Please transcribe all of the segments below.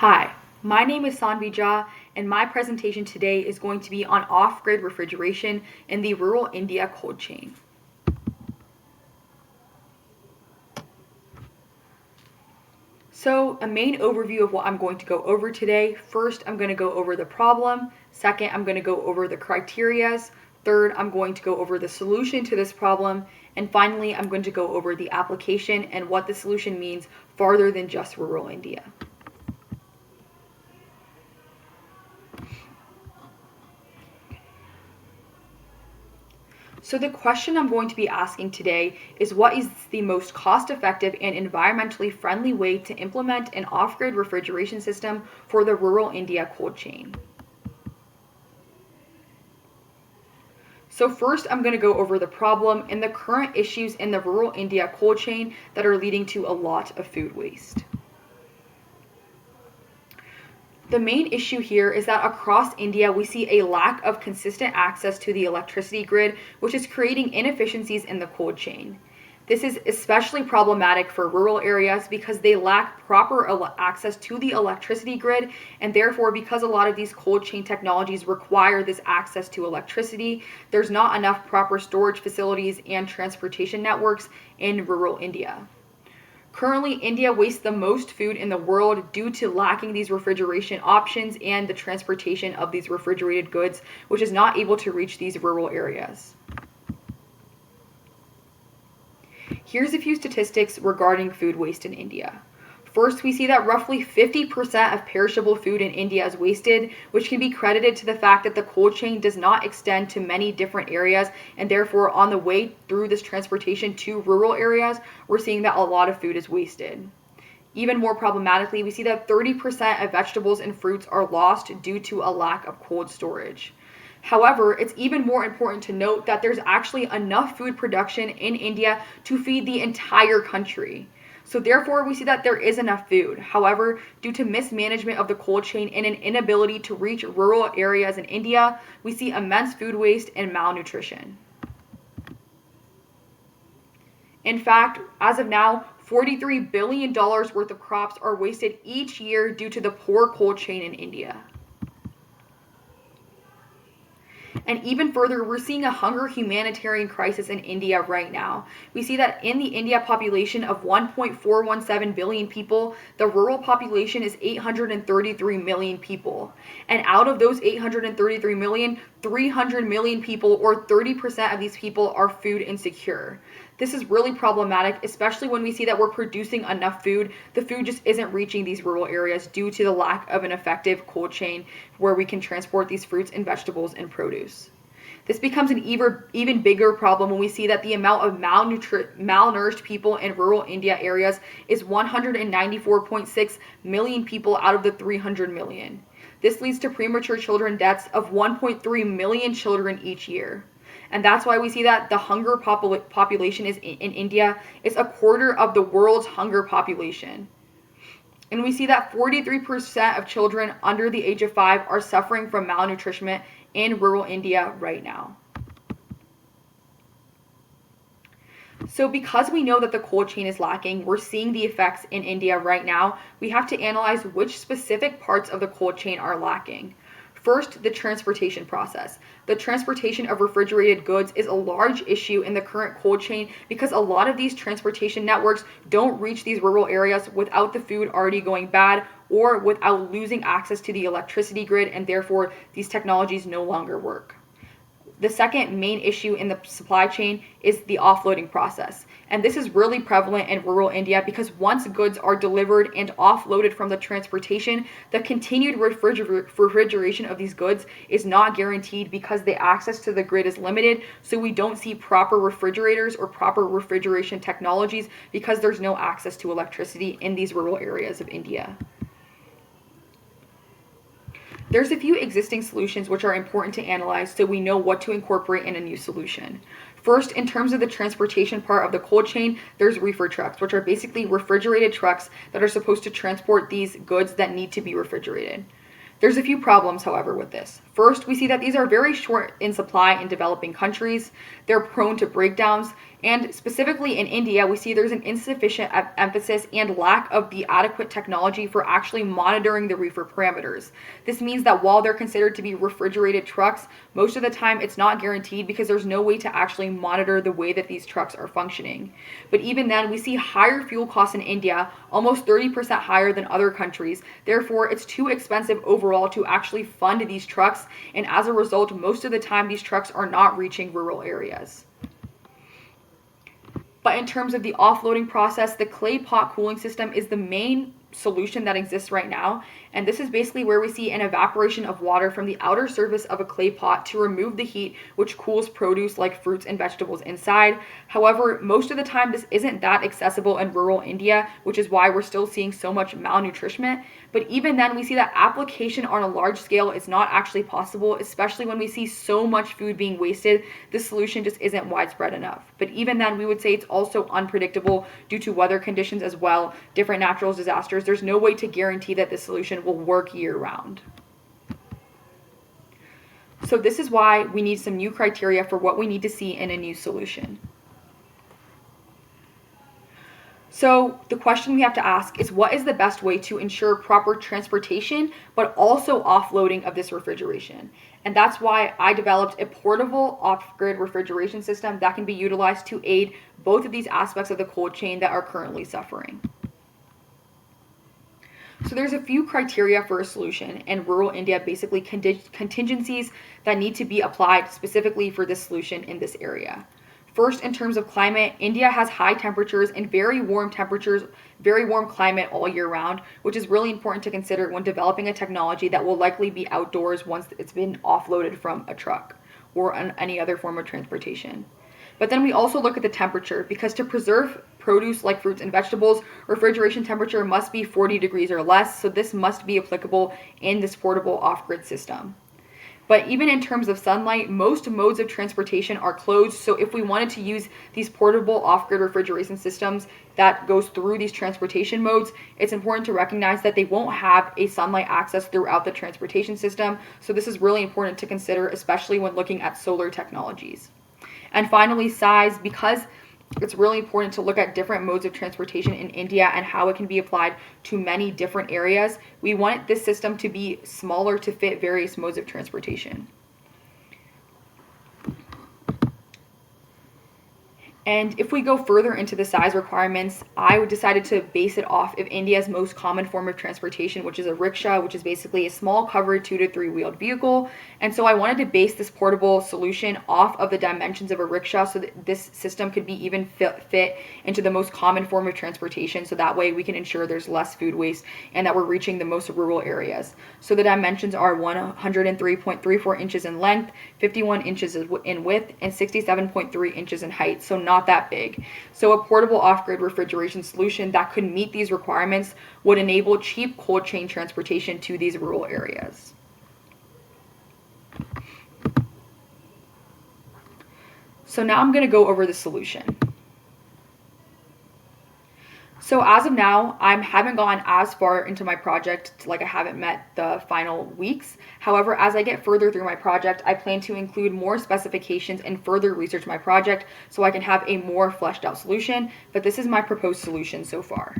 Hi, my name is Sanvi Jha, and my presentation today is going to be on off-grid refrigeration in the rural India cold chain. So, a main overview of what I'm going to go over today. First, I'm going to go over the problem. Second, I'm going to go over the criterias. Third, I'm going to go over the solution to this problem. And finally, I'm going to go over the application and what the solution means farther than just rural India. So the question I'm going to be asking today is, what is the most cost-effective and environmentally friendly way to implement an off-grid refrigeration system for the rural India cold chain? So first, I'm going to go over the problem and the current issues in the rural India cold chain that are leading to a lot of food waste. The main issue here is that across India, we see a lack of consistent access to the electricity grid, which is creating inefficiencies in the cold chain. This is especially problematic for rural areas because they lack proper access to the electricity grid, and therefore, because a lot of these cold chain technologies require this access to electricity, there's not enough proper storage facilities and transportation networks in rural India. Currently, India wastes the most food in the world due to lacking these refrigeration options and the transportation of these refrigerated goods, which is not able to reach these rural areas. Here's a few statistics regarding food waste in India. First, we see that roughly 50% of perishable food in India is wasted, which can be credited to the fact that the cold chain does not extend to many different areas, and therefore on the way through this transportation to rural areas, we're seeing that a lot of food is wasted. Even more problematically, we see that 30% of vegetables and fruits are lost due to a lack of cold storage. However, it's even more important to note that there's actually enough food production in India to feed the entire country. So therefore, we see that there is enough food. However, due to mismanagement of the cold chain and an inability to reach rural areas in India, we see immense food waste and malnutrition. In fact, as of now, $43 billion worth of crops are wasted each year due to the poor cold chain in India. And even further, we're seeing a hunger humanitarian crisis in India right now. We see that in the India population of 1.417 billion people, the rural population is 833 million people. And out of those 833 million, 300 million people, or 30% of these people, are food insecure. This is really problematic, especially when we see that we're producing enough food. The food just isn't reaching these rural areas due to the lack of an effective cold chain where we can transport these fruits and vegetables and produce. This becomes an even bigger problem when we see that the amount of malnourished people in rural India areas is 194.6 million people out of the 300 million. This leads to premature children deaths of 1.3 million children each year. And that's why we see that the hunger population in India is a quarter of the world's hunger population. And we see that 43% of children under the age of 5 are suffering from malnutrition in rural India right now. So because we know that the cold chain is lacking, we're seeing the effects in India right now, we have to analyze which specific parts of the cold chain are lacking. First, the transportation process. The transportation of refrigerated goods is a large issue in the current cold chain because a lot of these transportation networks don't reach these rural areas without the food already going bad or without losing access to the electricity grid, and therefore these technologies no longer work. The second main issue in the supply chain is the offloading process. And this is really prevalent in rural India because once goods are delivered and offloaded from the transportation, the continued refrigeration of these goods is not guaranteed because the access to the grid is limited. So we don't see proper refrigerators or proper refrigeration technologies because there's no access to electricity in these rural areas of India. There's a few existing solutions which are important to analyze so we know what to incorporate in a new solution. First, in terms of the transportation part of the cold chain, there's reefer trucks, which are basically refrigerated trucks that are supposed to transport these goods that need to be refrigerated. There's a few problems, however, with this. First, we see that these are very short in supply in developing countries. They're prone to breakdowns. And specifically in India, we see there's an insufficient emphasis and lack of the adequate technology for actually monitoring the reefer parameters. This means that while they're considered to be refrigerated trucks, most of the time it's not guaranteed because there's no way to actually monitor the way that these trucks are functioning. But even then, we see higher fuel costs in India, almost 30% higher than other countries. Therefore, it's too expensive overall to actually fund these trucks, and as a result, most of the time these trucks are not reaching rural areas. But in terms of the offloading process, the clay pot cooling system is the main solution that exists right now. And this is basically where we see an evaporation of water from the outer surface of a clay pot to remove the heat, which cools produce like fruits and vegetables inside. However, most of the time this isn't that accessible in rural India, which is why we're still seeing so much malnutrition. But even then, we see that application on a large scale is not actually possible, especially when we see so much food being wasted. This solution just isn't widespread enough. But even then, we would say it's also unpredictable due to weather conditions as well, different natural disasters. There's no way to guarantee that this solution will work year-round. So this is why we need some new criteria for what we need to see in a new solution. So the question we have to ask is, what is the best way to ensure proper transportation but also offloading of this refrigeration? And that's why I developed a portable off-grid refrigeration system that can be utilized to aid both of these aspects of the cold chain that are currently suffering. So there's a few criteria for a solution in rural India, basically contingencies that need to be applied specifically for this solution in this area. First, in terms of climate, India has high temperatures and very warm climate all year round, which is really important to consider when developing a technology that will likely be outdoors once it's been offloaded from a truck or any other form of transportation. But then we also look at the temperature, because to preserve produce like fruits and vegetables, refrigeration temperature must be 40 degrees or less, so this must be applicable in this portable off-grid system. But even in terms of sunlight, most modes of transportation are closed. So if we wanted to use these portable off-grid refrigeration systems that goes through these transportation modes, it's important to recognize that they won't have a sunlight access throughout the transportation system. So this is really important to consider, especially when looking at solar technologies. And finally, size, because it's really important to look at different modes of transportation in India and how it can be applied to many different areas. We want this system to be smaller to fit various modes of transportation. And if we go further into the size requirements, I decided to base it off of India's most common form of transportation, which is a rickshaw, which is basically a small covered 2 to 3 wheeled vehicle. And so I wanted to base this portable solution off of the dimensions of a rickshaw so that this system could be even fit into the most common form of transportation. So that way we can ensure there's less food waste and that we're reaching the most rural areas. So the dimensions are 103.34 inches in length, 51 inches in width, and 67.3 inches in height. So not that big. So a portable off-grid refrigeration solution that could meet these requirements would enable cheap cold chain transportation to these rural areas. So now I'm going to go over the solution. So as of now, I haven't gone as far into my project, I haven't met the final weeks. However, as I get further through my project, I plan to include more specifications and further research my project so I can have a more fleshed out solution. But this is my proposed solution so far.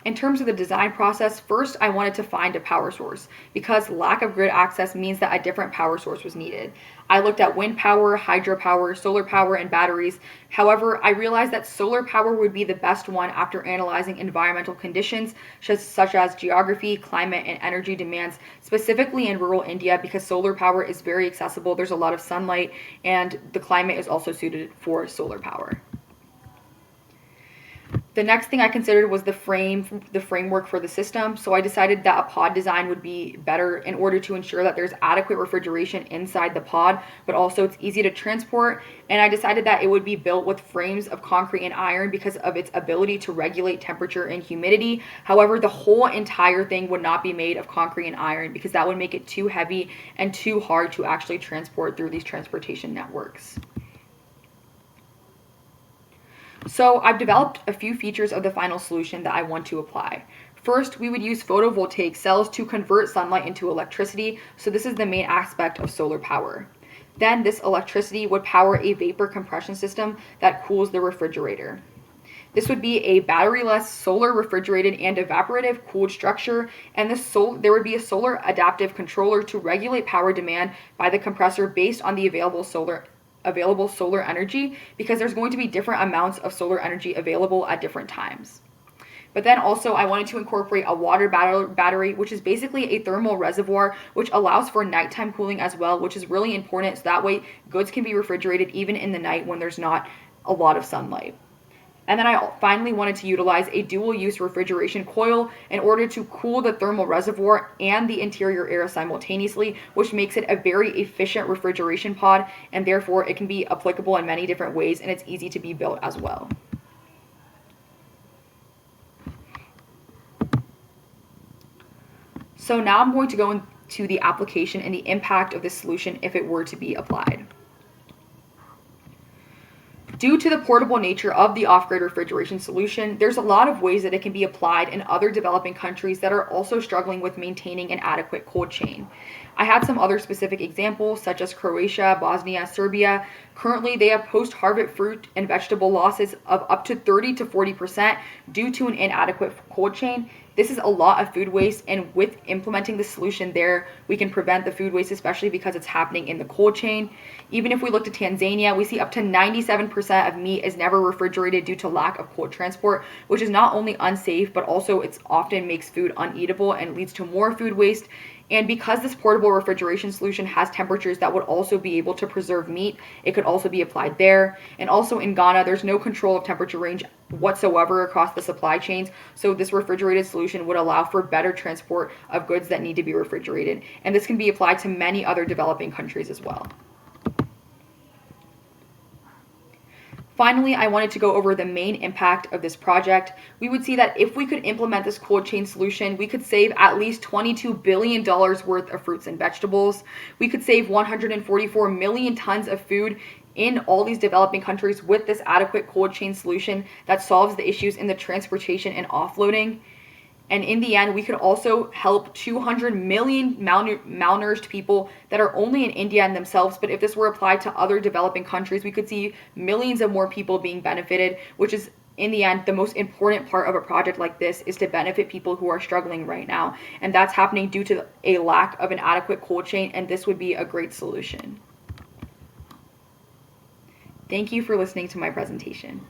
In terms of the design process, first I wanted to find a power source because lack of grid access means that a different power source was needed. I looked at wind power, hydropower, solar power, and batteries. However, I realized that solar power would be the best one after analyzing environmental conditions such as geography, climate, and energy demands, specifically in rural India because solar power is very accessible. There's a lot of sunlight and the climate is also suited for solar power. The next thing I considered was the framework for the system. So I decided that a pod design would be better in order to ensure that there's adequate refrigeration inside the pod, but also it's easy to transport. And I decided that it would be built with frames of concrete and iron because of its ability to regulate temperature and humidity. However, the whole entire thing would not be made of concrete and iron because that would make it too heavy and too hard to actually transport through these transportation networks. So I've developed a few features of the final solution that I want to apply. First, we would use photovoltaic cells to convert sunlight into electricity, so this is the main aspect of solar power. Then this electricity would power a vapor compression system that cools the refrigerator. This would be a battery-less, solar refrigerated and evaporative cooled structure, and there would be a solar adaptive controller to regulate power demand by the compressor based on the available solar energy, because there's going to be different amounts of solar energy available at different times. But then also I wanted to incorporate a water battery, which is basically a thermal reservoir, which allows for nighttime cooling as well, which is really important. So that way goods can be refrigerated even in the night when there's not a lot of sunlight. And then I finally wanted to utilize a dual-use refrigeration coil in order to cool the thermal reservoir and the interior air simultaneously, which makes it a very efficient refrigeration pod, and therefore it can be applicable in many different ways, and it's easy to be built as well. So now I'm going to go into the application and the impact of this solution if it were to be applied. Due to the portable nature of the off-grid refrigeration solution, there's a lot of ways that it can be applied in other developing countries that are also struggling with maintaining an adequate cold chain. I had some other specific examples such as Croatia, Bosnia, Serbia. Currently, they have post-harvest fruit and vegetable losses of up to 30 to 40% due to an inadequate cold chain. This is a lot of food waste, and with implementing the solution there, we can prevent the food waste, especially because it's happening in the cold chain. Even if we look to Tanzania, we see up to 97% of meat is never refrigerated due to lack of cold transport, which is not only unsafe, but also it often makes food uneatable and leads to more food waste. And because this portable refrigeration solution has temperatures that would also be able to preserve meat, it could also be applied there. And also in Ghana, there's no control of temperature range whatsoever across the supply chains. So this refrigerated solution would allow for better transport of goods that need to be refrigerated. And this can be applied to many other developing countries as well. Finally, I wanted to go over the main impact of this project. We would see that if we could implement this cold chain solution, we could save at least $22 billion worth of fruits and vegetables. We could save 144 million tons of food in all these developing countries with this adequate cold chain solution that solves the issues in the transportation and offloading. And in the end, we could also help 200 million malnourished people that are only in India and themselves. But if this were applied to other developing countries, we could see millions of more people being benefited, which is, in the end, the most important part of a project like this is to benefit people who are struggling right now. And that's happening due to a lack of an adequate cold chain, and this would be a great solution. Thank you for listening to my presentation.